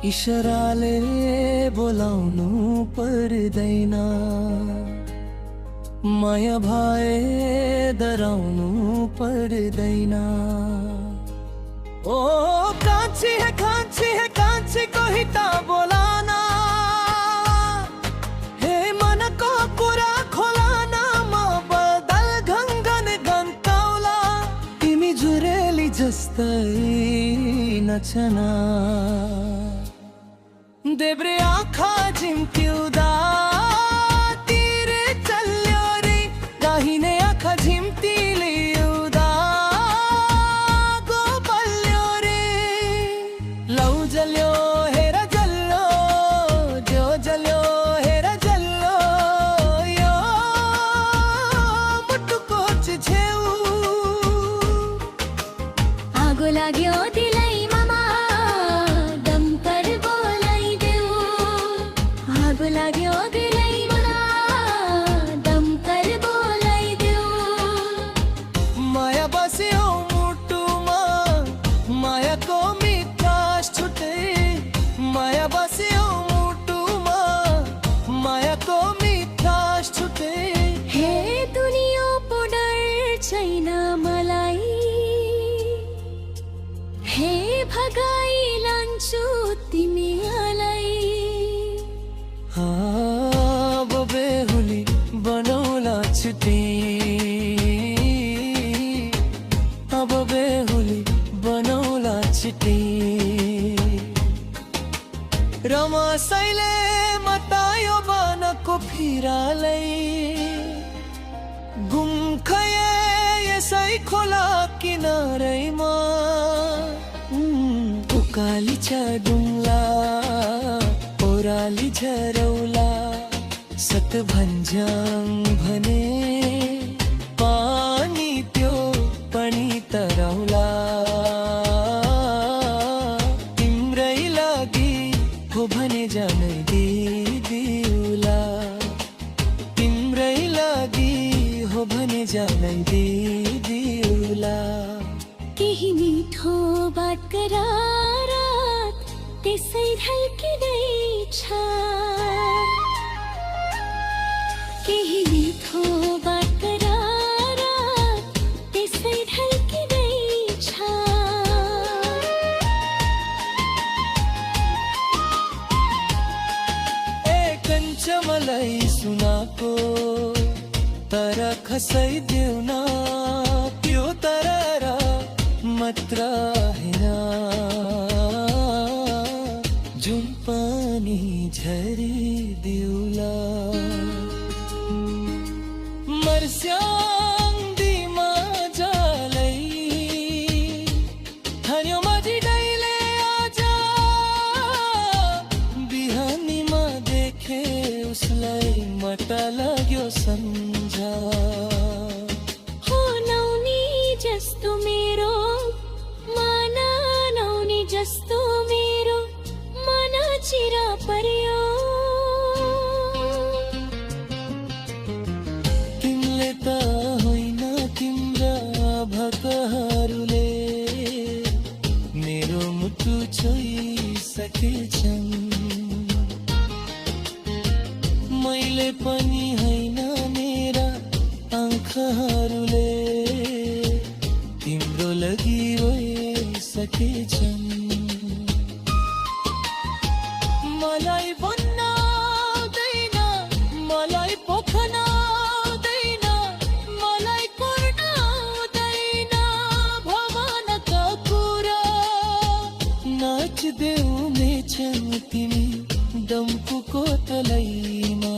इशाराले बोलाउनु पर्दैन, माया भए डराउनु पर्दैन। ओ कान्छी है कान्छी कोही त बोलाना, हे मनको कुरा खोलाना, म बदल घङ्गन गन्ताउला, तिमी जुरेली जस्तै नचना। देब्रे आँखा झिम्क्युदा तिरे चल्यो रे, दाहिने आँखा झिम्टिलिउँदा गो बल्यो रे। लौ जल्यो हेर जल्लो, जो जल्यो हेर जल्लो, यो मुटुको छेउ आगो लाग्यो दिलैमा, आगो लाग्यो दिलैमा, दमकर बोलाइदेऊ। माया बस्यो मुटुमा, मायाको मिठास छुटे, माया बस्यो मुटुमा, मायाको मिठास छुटे। हे दुनिया पो डर छैन मलाई, हे भगाई लान्छु तिमीलाई। अब बेहुली बनौला छुट्टी, अब बेहुली बनौला छुट्टी। रमासैले मतायो बानको फिरालै, घुमखये यसै खोला किनारैमा। उकाली छ डुङ्ला, ओराली झरौला, सतभन्ज्याङ भने पानी त्यो पनि तरौला। तिम्रै लागि हो भने जानै दिदिउला, तिम्रै लागि हो भने जानै दिदिउला। केही मिठो बात करारात त्यसै ढल्किँदैछ, केही मिठो बात करारात त्यसै ढल्किँदैछ। कञ्च मलाई सुनाको तर खसाइदेऊ न, त्यो तरर मात्र हैन, जुन पानी झरिदिउला। मर्स्याङ दिमा जालै थान्यो माझी डैले आजा, बिहानीमा देखे उसलाई मटा लाग्यो सम्झा। हो नौनी जस्तो मेरो मन, नौनी जस्तो मेरो मन चिरा पर्यो। तिमीले त होइन तिम्रा भकहरूले मेरो मुटु छोइसकेछन्, मैले पनि होइन मेरा आँखाहरूले तिम्रो लागि रोइसकेछन्। मलाई भन्न आउँदैन, मलाई पोख्न आउँदैन, मलाई कोर्न आउँदैन भवनका कुरा। नाच्देऊ मेछौ तिमी डम्फुको तलैमा।